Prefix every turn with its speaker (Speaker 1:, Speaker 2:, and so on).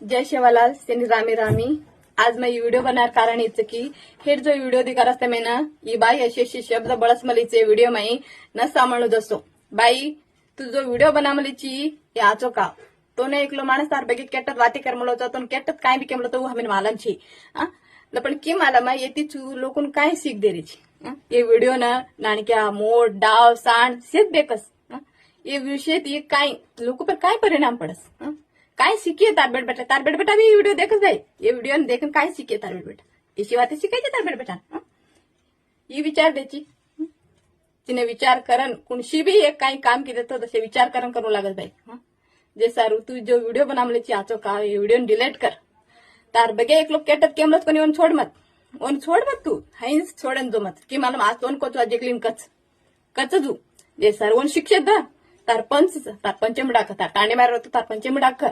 Speaker 1: जय शिवालाल सेनी रामी रामी। आज मैं ये वीडियो बनार कारण इच की हेड जो वीडियो दिखा रस्ते में ना ये बाई अशी शब्द बळस मलीचे वीडियो में न सांभळू दसो। बाई तू जो वीडियो बना मलीची ये आचो का तो ने एकलो माणस तार बेगी केटत वाती कर मलो तो केटत काय बी केमलो तो हमें मालम छी पण की मालम ये ती लोकन काय सीख दे रही छी। ये वीडियो ना नाणक्या मोड डाव सांड सेच बेकस ये विषय ये काय लोक पर काय परिणाम पड़स काय सीखिए तार बेटा भी वीडियो देखस जाए ये वीडियो देखन काय सीखिए तार बेटा इसी बातें शिकायचे तार बेटा ये विचार द्यायची तिने विचार करन कुणशी भी एक काही काम केलं तर तसे विचार करन करू लागत बाई जे सारू तू जो वीडियो बनावलेची आचो का ये वीडियो डिलीट कर तार बगे एक लोग केटत केमलत कोणी ओन छोड मत तू हाईस छोडन जो मत की मला आज तोन कोच वाजेकलीन कच जू जे सारू ओन शिक्षित दा तार पंचमी डाक तार तांडे मार तार पंचमी डाक